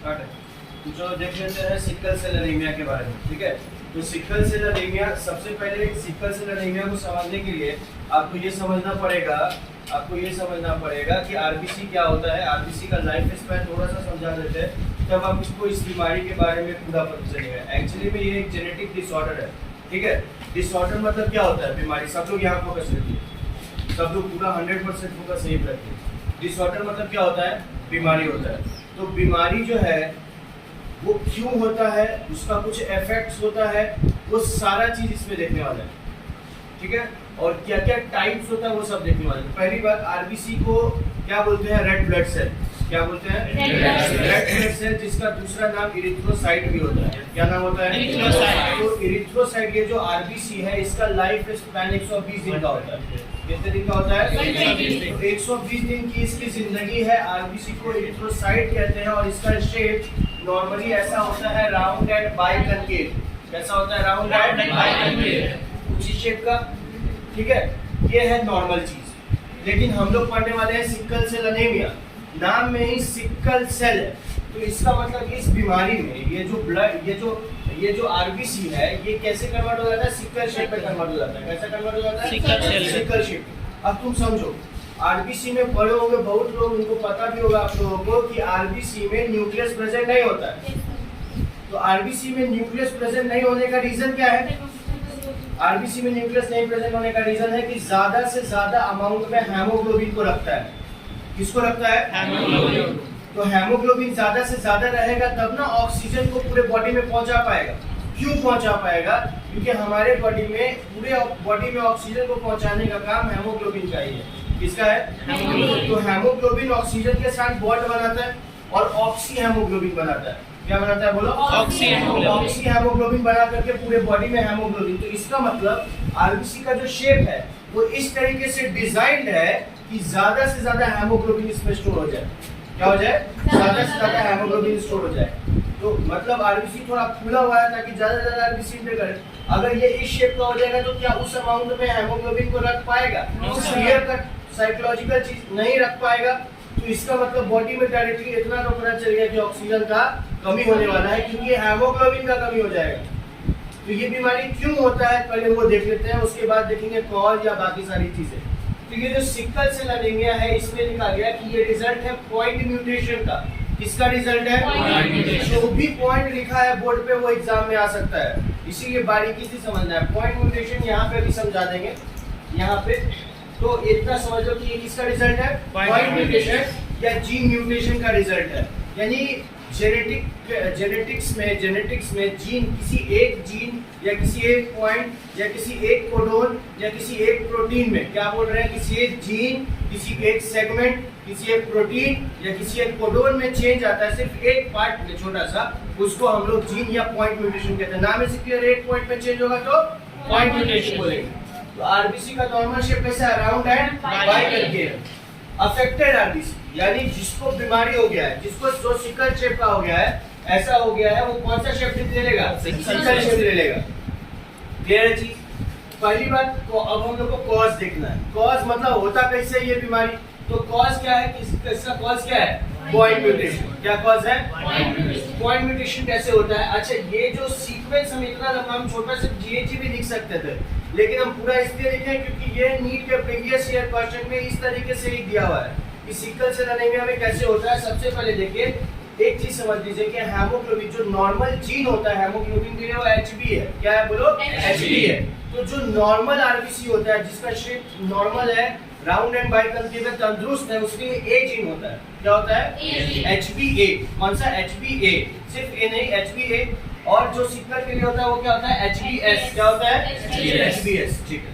Start है। तो जो देख लेते हैं सिकल सेल एनीमिया के बारे में, ठीक है। तो सिकल सेल एनीमिया, सबसे पहले सिकल सेल एनीमिया को समझने के लिए आपको ये समझना पड़ेगा कि आरबीसी क्या होता है। आरबीसी का लाइफ स्पैन थोड़ा सा समझा देते हैं, तब आपको इस बीमारी के बारे में पूरा पता चलेगा। एक्चुअली में ये एक जेनेटिक डिसऑर्डर है, ठीक है। डिसऑर्डर मतलब क्या होता है? बीमारी। सब लोग यहाँ फोकस रखिए, सब लोग पूरा 100% फोकस यही रखिए। डिसऑर्डर मतलब क्या होता है? बीमारी होता है। तो बीमारी जो है वो क्यों होता है, उसका कुछ इफेक्ट्स होता है, वो सारा चीज इसमें देखने वाला है, ठीक है। और क्या क्या टाइप्स होता है वो सब देखने वाले हैं। पहली बात, आरबीसी को क्या बोलते हैं? Red blood cell. क्या बोलते हैं? रेड ब्लड सेल, जिसका दूसरा नाम इरिथ्रोसाइट भी होता है। क्या नाम होता है? इरिथ्रोसाइट। तो इरिथ्रोसाइट, ये जो आरबीसी है, इसका लाइफ स्पैन 120 दिन का होता है। कितने दिन का होता है? 120 दिन की इसकी जिंदगी है। आरबीसी को इरिथ्रोसाइट कहते हैं और इसका शेप नॉर्मली ऐसा होता है, राउंड एंड बाइकनकेव। कैसा होता है? राउंड एंड बाइकनकेव, उसी शेप का, ठीक है। ये है नॉर्मल चीज। लेकिन हम लोग पढ़ने वाले हैं सिकल सेल एनीमिया। नाम में ही सिकल सेल है, तो इसका मतलब इस बीमारी में ये जो ब्लड, ये जो आरबीसी है, ये कैसे कन्वर्ट हो जाता है? सिकल शेप में कन्वर्ट हो जाता है। कैसा कन्वर्ट हो जाता है? Sickle shape. अब तुम समझो, आरबीसी में पढ़े होंगे बहुत लोग, उनको पता भी होगा आप लोगों को कि आरबीसी में न्यूक्लियस प्रेजेंट नहीं होता है। तो आरबीसी में न्यूक्लियस प्रेजेंट नहीं होने का रीजन क्या है? आरबीसी में न्यूक्लियस नहीं प्रेजेंट होने का रीजन है कि ज्यादा से ज्यादा अमाउंट में हेमोग्लोबिन को रखता है। किसको रखता है? हेमोग्लोबिन। तो हेमोग्लोबिन ज्यादा से ज्यादा रहेगा तब ना ऑक्सीजन को पूरे बॉडी में पहुंचा पाएगा। क्यों पहुंचा पाएगा? क्योंकि हमारे बॉडी में, पूरे बॉडी में ऑक्सीजन को पहुंचाने का काम हेमोग्लोबिन का ही है। किसका है? हेमोग्लोबिन। तो हेमोग्लोबिन ऑक्सीजन के साथ बॉन्ड बनाता है और ऑक्सी हेमोग्लोबिन बनाता है। क्या बनाता है? बोलो। ऑक्सी हेमोग्लोबिन बना करके पूरे बॉडी में हेमोग्लोबिन। तो इसका मतलब आरबीसी का जो शेप है वो इस तरीके से डिजाइंड है कि ज्यादा से ज्यादा हेमोग्लोबिन इसमें स्टोर हो जाए। क्या हो जाए? ज्यादा से ज्यादा हेमोग्लोबिन स्टोर हो जाए। तो मतलब आरबीसी थोड़ा फूला हुआ है ताकि ज्यादा से ज्यादा आरबीसी इंटेक करे। अगर ये इस शेप का हो जाएगा तो क्या उस अमाउंट में हेमोग्लोबिन को रख पाएगा? क्लियर कट साइकोलॉजिकल चीज नहीं रख पाएगा। तो इसका मतलब बॉडी में डायरेक्टली इतना तो पता चल गया कि ऑक्सीजन का कमी होने वाला है, क्योंकि हेमोग्लोबिन का कमी हो जाएगा। तो ये बीमारी क्यों होता है पहले वो देख लेते हैं, उसके बाद देखेंगे कॉज या बाकी सारी चीजें। तो ये जो सिकल सेल एनीमिया है, इसमें लिखा गया कि ये रिजल्ट है पॉइंट म्यूटेशन का। किसका रिजल्ट है? जो भी पॉइंट लिखा है बोर्ड पे वो एग्जाम में आ सकता है, इसीलिए बारीकी से समझना है। पॉइंट म्यूटेशन यहाँ पे भी समझा देंगे, यहाँ पे। तो इतना समझ लो कि ये किसका रिजल्ट है? पॉइंट म्यूटेशन या जीन म्यूटेशन का रिजल्ट है। यानी जेनेटिक्स में जीन, किसी एक जीन या किसी एक पॉइंट या किसी एक कोडोन या किसी एक प्रोटीन में, क्या बोल रहे हैं? किसी एक जीन, किसी एक सेगमेंट, किसी एक प्रोटीन या किसी एक कोडोन में चेंज आता है, सिर्फ एक पार्ट में छोटा सा, उसको हम लोग जीन या पॉइंट म्यूटेशन कहते हैं। नाम में से क्लियर, एक पॉइंट में चेंज होगा तो पॉइंट म्यूटेशन बोलेंगे। तो आरबीसी का नॉर्मल शेप कैसा है? Round and biconcave. Affected RBC यानी जिसको बीमारी हो गया है, जिसको जो सिकल शेप का हो गया है, ऐसा हो गया है, वो कौन सा शेप ले लेगा? सिकल शेप ले लेगा। क्लियर है चीज? पहली बात, तो अब हम लोग को कॉज देखना है। कॉज मतलब होता कैसे ये बीमारी? तो कॉज क्या है? इसका कॉज क्या है? Point mutation. क्या कॉज है? पॉइंट म्यूटेशन कैसे होता है? अच्छा, ये जो सीक्वेंस हम इतना लंबा, हम छोटा सा जीएजी भी लिख सकते थे, लेकिन हम पूरा इसलिए लिखे क्योंकि ये नीट के प्रीवियस ईयर क्वेश्चन में इस तरीके से ही दिया हुआ है कि सिकल सेल एनीमिया में कैसे होता है। सबसे पहले देखिए, एक चीज समझ लीजिए कि हेमोग्लोबिन जो नॉर्मल जीन होता है, हेमोग्लोबिन के लिए वो एचबी है। क्या है? बोलो। एचबी है। तो जो नॉर्मल आरबीसी होता है, जिसका शेप नॉर्मल है, राउंड एंड बाइकनकेव है, तंदुरुस्त है, उसके लिए ए जीन होता है। क्या होता है? एचबी ए। कौन सा? एचबी ए। सिर्फ ए नहीं, एचबी ए। और जो सिकल के लिए होता है वो क्या होता है? एचबीएस। क्या होता है? एचबीएस। ठीक है।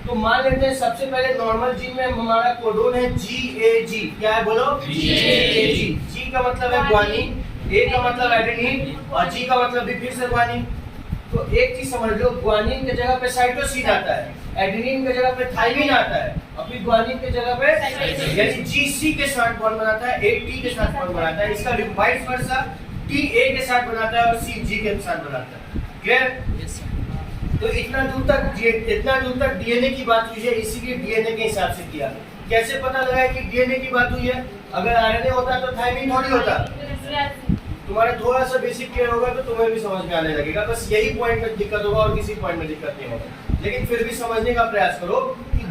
तो मान लेते हैं सबसे पहले नॉर्मल जीन में हमारा कोडोन है GAG। क्या है? बोलो। GAG। G का मतलब है ग्वानिन, A का मतलब एडेनिन और G का मतलब भी फिर से ग्वानिन। तो एक चीज समझ लो, ग्वानिन के जगह पे साइटोसिन आता है, एडेनिन के जगह पे थाइमिन आता है, और फिर ग्वानिन के जगह पे यानी GC के साथ बॉन्ड बनाता है, A T के साथ बॉन्ड बनाता है। इसका वाइस वर्सा, T A के साथ बनाता है और C G के साथ बनाता है। क्लियर? तो इतना दूर तक डीएनए की बात हुई है, इसीलिए डीएनए के हिसाब से किया। कैसे पता लगा कि डीएनए की बात हुई है? अगर आरएनए होता तो थाइमिन थोड़ी होता। तुम्हारा थोड़ा सा बेसिक क्लियर होगा तो तुम्हें भी समझ में आने लगेगा। बस यही पॉइंट में दिक्कत होगा और किसी पॉइंट में दिक्कत नहीं होगा, लेकिन फिर भी समझने का प्रयास करो कि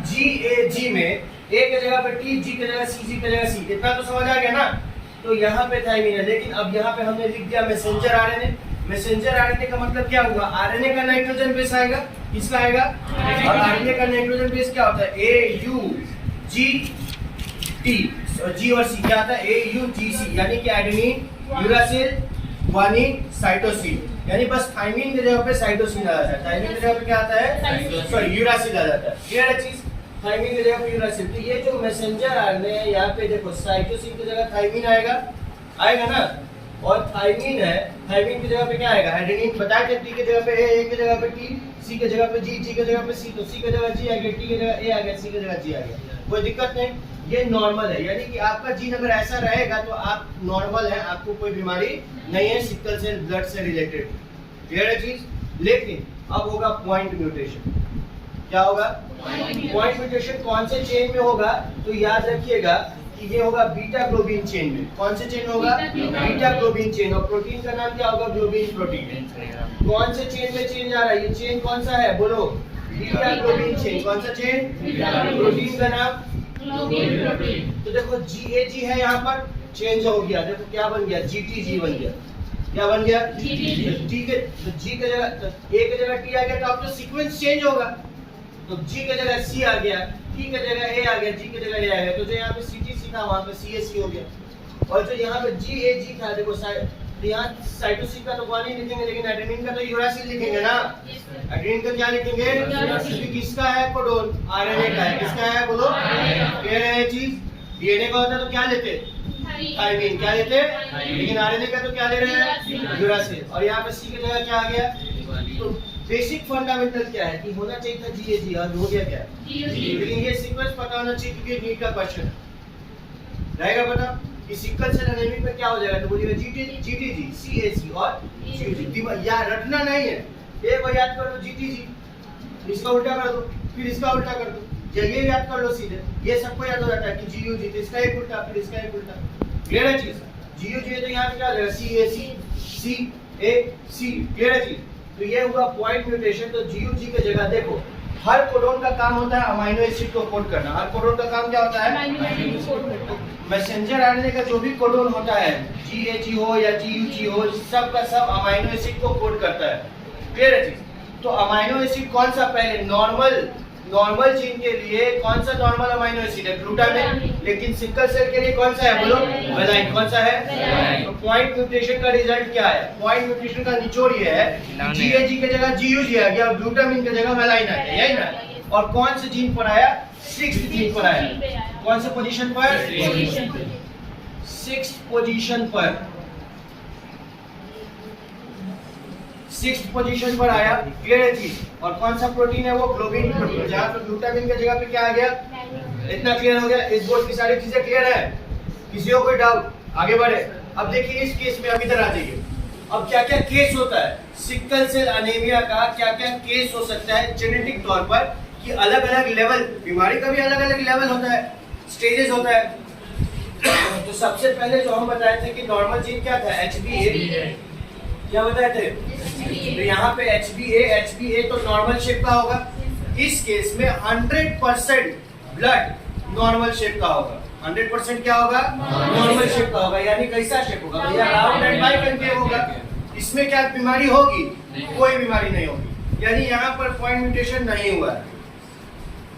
जी में ए की जगह पे टी, जी की जगह सी, जी की जगह सी, इतना तो समझ आ गया ना। तो यहाँ पे थायमीन है, लेकिन अब यहाँ पे हमने लिख दिया मैसेंजर आरएनए। मैसेंजर आरएनए का मतलब क्या हुआ? आरएनए का नाइट्रोजन बेस आएगा, किसका आएगा? और आरएनए का नाइट्रोजन बेस क्या होता है? ए यू जी टी, जी और सी क्या आता है? ए यू जी सी, यानी कि एडेनिन, यूरासिल, ग्वानिन, साइटोसिन। यानी बस थायमीन की जगह पे साइटोसिन आ जाता है, थायमीन की जगह पे क्या आता है? सॉरी, यूरासिल आ जाता है। क्लियर है चीज? थायमीन की जगह पे यूरासिल। तो ये जो मैसेंजर आरएनए है, यहाँ पे देखो साइटोसिन की जगह थायमीन आएगा, आएगा ना। और थायमीन है, थायमीन की जगह पे क्या आएगा? एडेनिन। बताया टी की जगह पे ए की जगह पे टी, सी की जगह पे जी, जी की जगह पे सी, तो सी की जगह जी आ गया, टी की जगह ए आ गया, सी की जगह जी आ गया। कोई दिक्कत नहीं, ये नॉर्मल है। यानी कि आपका जीन अगर ऐसा रहेगा तो आप नॉर्मल है, आपको कोई बीमारी नहीं है सिकल सेल ब्लड से रिलेटेड। क्लियर है चीज? लेकिन अब होगा पॉइंट म्यूटेशन। क्या होगा? पॉइंट म्यूटेशन कौन से चेन में होगा? तो याद रखिएगा कि ये होगा बीटा ग्लोबिन चेन में। कौन से चेन होगा? Beta globin chain. और प्रोटीन का नाम क्या होगा? Globin protein. कौन से चेन में चेंज आ रहा है? ये चेन कौन सा है? बोलो। Beta globin chain. कौन सा चेन? प्रोटीन का नाम ग्लोबिन प्रोटीन। तो देखो जी है, यहाँ पर चेंज हो गया। देखो क्या बन गया? GTG बन गया। क्या बन गया? टी के, तो जी के जगह ए के जगह टी आ गया, तो अब तो सीक्वेंस चेंज होगा। तो जी के जगह सी आ गया, टी के जगह ए आ गया, जी के जगह ए आ गया। तो जो यहाँ पे CTC था वहाँ पे CAC हो गया। और जो यहाँ पे GAG था, देखो तो यहाँ साइटोसिन का तो ग्वानिन लिखेंगे, लेकिन एडेनिन का तो यूरासिल लिखेंगे ना। एडेनिन का क्या लिखेंगे? क्योंकि किसका है कोडोन? आरएनए का है। किसका है बोलो? कह रहे हैं चीज। डीएनए का होता तो क्या लेते? थायमीन। क्या लेते? लेकिन आरएनए का तो क्या ले रहे हैं? यूरासिल। और यहाँ पे सी की जगह क्या आ गया? तो बेसिक फंडामेंटल क्या है कि होना चाहिए था GAG, और हो गया क्या? लेकिन ये सीक्वेंस पता होना चाहिए क्योंकि नीट का क्वेश्चन रहेगा। पता कि सिकल सेल एनीमिया में क्या हो जाएगा? तो बोलिएगा GTG, CAC और GUG। यार रटना नहीं है, एक बार याद कर लो GTG, इसका उल्टा कर दो, फिर इसका उल्टा कर दो, ये याद कर लो सीधे। ये सबको याद हो जाता है कि GUG, तो इसका एक उल्टा, फिर इसका एक उल्टा। क्लियर है चीज? GUG है तो यहाँ पे क्या हो जाएगा? CAC, CAC। क्लियर है चीज? तो ये हुआ पॉइंट म्यूटेशन। तो GUG की जगह देखो, हर कोडोन का काम होता है अमीनो एसिड को कोड करना। हर कोडोन का काम क्या होता है? मैसेंजर आरएनए का जो भी कोडोन होता है, GAG हो या GUG हो, सब का सब अमीनो एसिड को कोड करता है। क्लियर है चीज? तो अमीनो एसिड कौन सा? पहले नॉर्मल जीन के लिए कौन सा नॉर्मल अमीनो एसिड है? ग्लूटामिन। लेकिन सिकल सेल के लिए कौन सा है? बोलो। वेलाइन। कौन सा है? तो पॉइंट म्यूटेशन का रिजल्ट क्या है? पॉइंट म्यूटेशन का निचोड़ ये है, GAG की जगह GUG आ गया, और ग्लूटामिन की जगह वेलाइन आ गया, यही ना। और कौन से जीन पर आया? 6th जीन पर आया। कौन से पोजीशन पर? 6th पोजीशन पर। 6th पोजीशन पर आया। क्लियर है चीज? और कौन सा प्रोटीन है? वो ग्लोबिन प्रोटीन। जहाँ पे ग्लूटामिन की जगह पे क्या आ गया? इतना क्लियर हो गया? इस बोर्ड की सारी चीजें क्लियर है? किसी को कोई डाउट? आगे बढ़े। अब देखिए इस केस में, अभी इधर आ जाइए। अब क्या क्या केस होता है सिकल सेल एनीमिया का? क्या क्या केस हो सकता है जेनेटिक तौर पर कि अलग अलग लेवल, बीमारी का भी अलग अलग लेवल होता है, स्टेजेस होता है। तो सबसे पहले जो हम बताए थे कि नॉर्मल जीन क्या था? HbA। क्या बताए थे? तो यहाँ पे HbA तो नॉर्मल शेप का होगा। इस केस में 100% ब्लड नॉर्मल शेप का होगा। 100% क्या होगा? नॉर्मल शेप का होगा। यानी कैसा शेप होगा भैया? राउंड एंड बाइकनकेव होगा। इसमें क्या बीमारी होगी? कोई बीमारी नहीं होगी। यानी यहाँ पर पॉइंट म्यूटेशन नहीं हुआ है।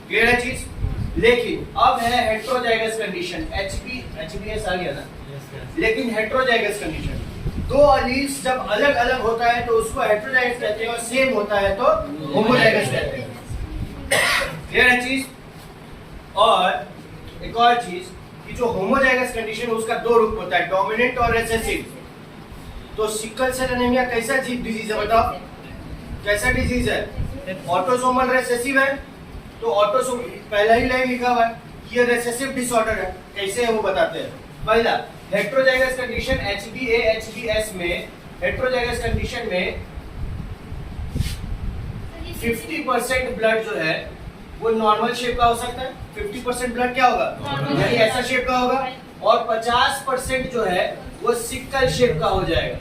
क्लियर है चीज? लेकिन अब है हेट्रोजाइगस कंडीशन। HbS आ गया ना? लेकिन हेट्रोजाइगस कंडीशन, दो अलील्स जब अलग अलग होता है तो उसको हेट्रोजाइगस कहते हैं, और सेम होता है तो होमोजाइगस कहते हैं। क्लियर है चीज? और एक और चीज कि जो होमोजाइगस कंडीशन उसका दो रूप होता है, डोमिनेंट और रिसेसिव। तो सिकल सेल एनीमिया कैसा डिजीज है? बताओ कैसा डिजीज है? ऑटोसोमल रिसेसिव है। तो ऑटोसोमल पहला ही लाइन लिखा हुआ है कि ये रिसेसिव डिसऑर्डर है। कैसे है वो बताते हैं। पहला हेट्रोजाइगस कंडीशन HbA HbS में, हेट्रोजाइगस कंडीशन में 50% ब्लड जो है वो नॉर्मल शेप का हो सकता है। 50% ब्लड क्या होगा? यानी ऐसा शेप का होगा। और 50% जो है वो सिकल शेप का हो जाएगा,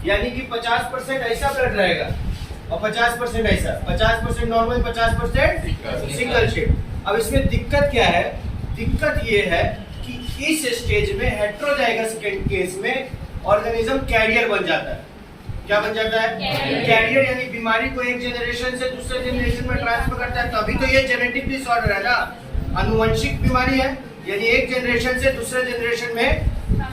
यानी कि 50% ऐसा ब्लड रहेगा और 50% ऐसा, 50% नॉर्मल, 50% सिंगल शेप। अब इसमें दिक्कत क्या है? दिक्कत ये है कि इस स्टेज में हेटेरोजाइगस केस में ऑर्गेनिज्म कैरियर बन जाता है। क्या बन जाता है? कैरियर, यानी बीमारी को एक जनरेशन से दूसरे जनरेशन में ट्रांसफर करता है। तभी तो ये जेनेटिक डिसऑर्डर है ना, आनुवंशिक बीमारी है, यानी एक जनरेशन से दूसरे जनरेशन में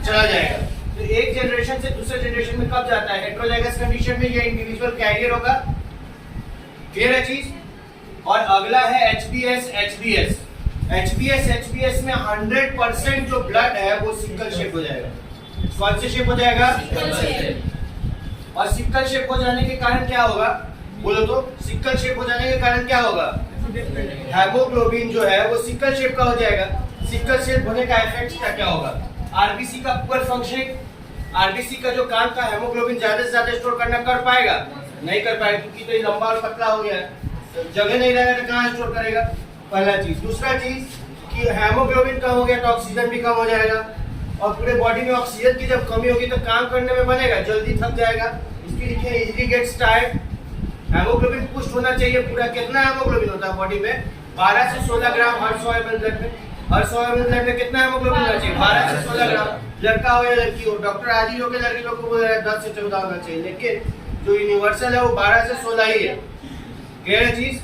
चला जाएगा। तो एक जनरेशन से दूसरे जनरेशन में कब जाता है? हेटेरोजाइगस कंडीशन में ये इंडिविजुअल कैरियर होगा। क्लियर है चीज? और अगला है HbS में 100% जो ब्लड है वो सिकल शेप हो जाएगा। कौन से शेप हो जाएगा? और सिकल शेप हो जाने के कारण क्या होगा? बोलो तो। सिकल शेप हो जाने के कारण क्या होगा? हेमोग्लोबिन जो है वो सिकल शेप का हो जाएगा। सिकल शेप होने का इफेक्ट क्या होगा? आरबीसी का पुअर फंक्शनिंग। आरबीसी का जो काम था हेमोग्लोबिन ज्यादा से ज्यादा स्टोर करना, कर पाएगा? नहीं कर पाएगा, क्योंकि तो ये लंबा और पतला हो गया है, तो जगह नहीं रहेगा तो कहाँ स्टोर करेगा? पहला चीज। दूसरा चीज कि हेमोग्लोबिन कम हो गया तो ऑक्सीजन भी कम हो जाएगा, और पूरे बॉडी में ऑक्सीजन की जब कमी होगी तो काम करने में बनेगा, जल्दी थक जाएगा। इसके लिखे इजीली गेट्स टायर्ड। हेमोग्लोबिन पुष्ट होना चाहिए पूरा। कितना हेमोग्लोबिन होता है बॉडी में? 12 से 16 ग्राम हर 100 ml ब्लड में। हर 100 ml ब्लड में कितना हेमोग्लोबिन होना चाहिए? 12 से 16 ग्राम। लड़का हो या लड़की हो, डॉक्टर आज ही होकर लड़की लोग को बोल रहा है 10 से 14 होना चाहिए, लेकिन जो यूनिवर्सल है वो 12 से 16 ही है। क्लियर है चीज?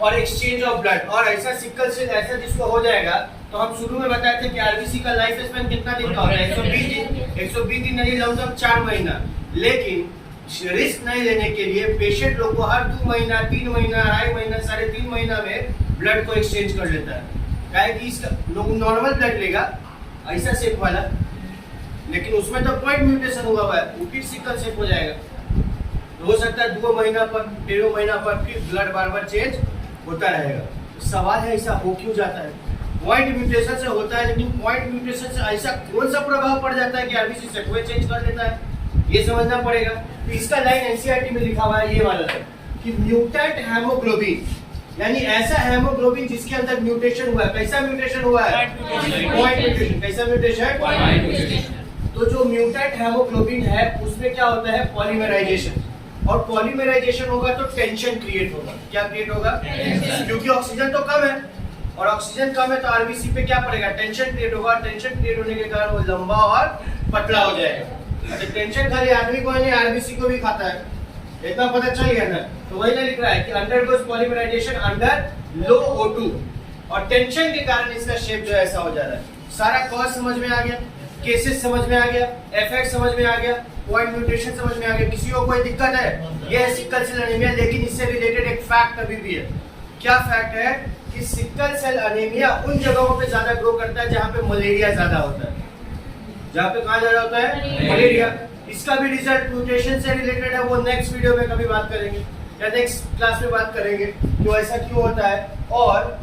और एक्सचेंज ऑफ ब्लड, और ऐसा सिकल सेल ऐसा जिसको हो जाएगा, तो हम शुरू में बताए थे कि आरबीसी का लाइफ स्पैन कितना दिन का होता है? 120 दिन। 120 दिन नहीं लमसम 4 महीना। लेकिन रिस्क नहीं लेने के लिए पेशेंट लोग को हर 2 महीना, 3 महीना, 2.5 महीना, 3.5 महीना में ब्लड को एक्सचेंज कर लेता है। क्या है कि इसका लोग नॉर्मल ब्लड लेगा ऐसा शेप वाला, लेकिन उसमें तो पॉइंट म्यूटेशन हुआ हुआ है, वो फिर सिकल शेप हो जाएगा। तो हो सकता है 2 महीना पर, 1.5 महीना पर फिर ब्लड बार बार चेंज होता रहेगा। सवाल है ऐसा हो क्यों जाता है? पॉइंट म्यूटेशन से होता है, लेकिन पॉइंट म्यूटेशन से ऐसा कौन सा प्रभाव पड़ जाता है कि आरबीसी सेटवे चेंज कर लेता है? ये समझना पड़ेगा। तो इसका लाइन एनसीईआरटी में लिखा हुआ है, ये वाला है कि म्यूटेंट हेमोग्लोबिन, यानी ऐसा हेमोग्लोबिन जिसके अंदर म्यूटेशन हुआ है। कैसा म्यूटेशन हुआ है? Point mutation. कैसा म्यूटेशन? तो जो म्यूटेंट हेमोग्लोबिन है उसमें क्या होता है? पॉलीमराइजेशन। और पॉलीमराइजेशन होगा तो टेंशन क्रिएट होगा। क्या क्रिएट होगा? क्योंकि ऑक्सीजन तो कम है, और ऑक्सीजन कम है तो आरबीसी पे क्या पड़ेगा? टेंशन क्रिएट होगा। टेंशन क्रिएट होने के कारण वो लंबा और पतला हो जाएगा। अच्छा, टेंशन खाली आदमी को नहीं, आरबीसी को भी खाता है, इतना पता चल गया ना? तो वही ना लिख रहा है कि अंडरगोस पॉलीमराइजेशन अंडर लो O2, और टेंशन के कारण इसका शेप जो ऐसा हो जा रहा है। सारा कॉज समझ में आ गया, केसेस समझ में आ गया, इफेक्ट समझ में आ गया, पॉइंट म्यूटेशन समझ में आ गया। किसी को कोई दिक्कत है? ये है सिकल सेल एनीमिया। लेकिन इससे रिलेटेड एक फैक्ट अभी भी है। क्या फैक्ट है? कि सिकल सेल एनीमिया उन जगहों पे ज्यादा ग्रो करता है जहाँ पे मलेरिया ज्यादा होता है। जहाँ पे कहाँ ज्यादा होता है? मलेरिया। इसका भी रिजल्ट म्यूटेशन से रिलेटेड है, वो नेक्स्ट वीडियो में कभी बात करेंगे या नेक्स्ट क्लास में बात करेंगे तो ऐसा क्यों होता है। और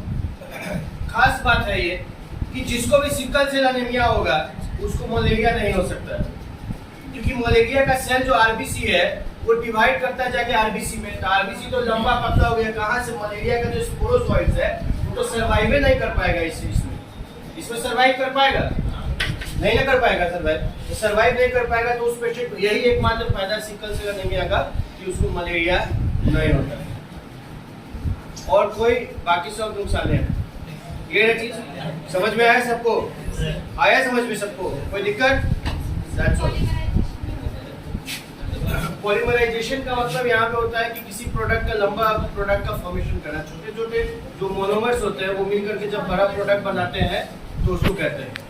खास बात है ये कि जिसको भी सिकल सेल एनीमिया होगा उसको मलेरिया नहीं हो सकता है, क्योंकि मलेरिया का सेल जो आरबीसी है वो डिवाइड करता है जाके आरबीसी में। तो आरबीसी तो लंबा पतला हो गया, कहाँ से? मलेरिया का जो स्पोरोजोइड्स है वो तो सर्वाइव नहीं कर पाएगा। इसमें सर्वाइव कर पाएगा? नहीं ना कर पाएगा सर्वाइव। तो सर्वाइव नहीं कर पाएगा तो उस पेशेंट, यही एकमात्र फायदा सिकल सेल एनीमिया का कि उसको मलेरिया नहीं होता है, और कोई बाकी सब नुकसान है। ये चीज समझ में आया सबको? आया समझ में सबको? कोई दिक्कत? That's all. पॉलीमराइजेशन का मतलब यहाँ पे होता है कि किसी प्रोडक्ट का लंबा प्रोडक्ट का फॉर्मेशन करना। छोटे छोटे जो मोनोमर्स होते हैं वो मिलकर के जब बड़ा प्रोडक्ट बनाते हैं तो उसको कहते हैं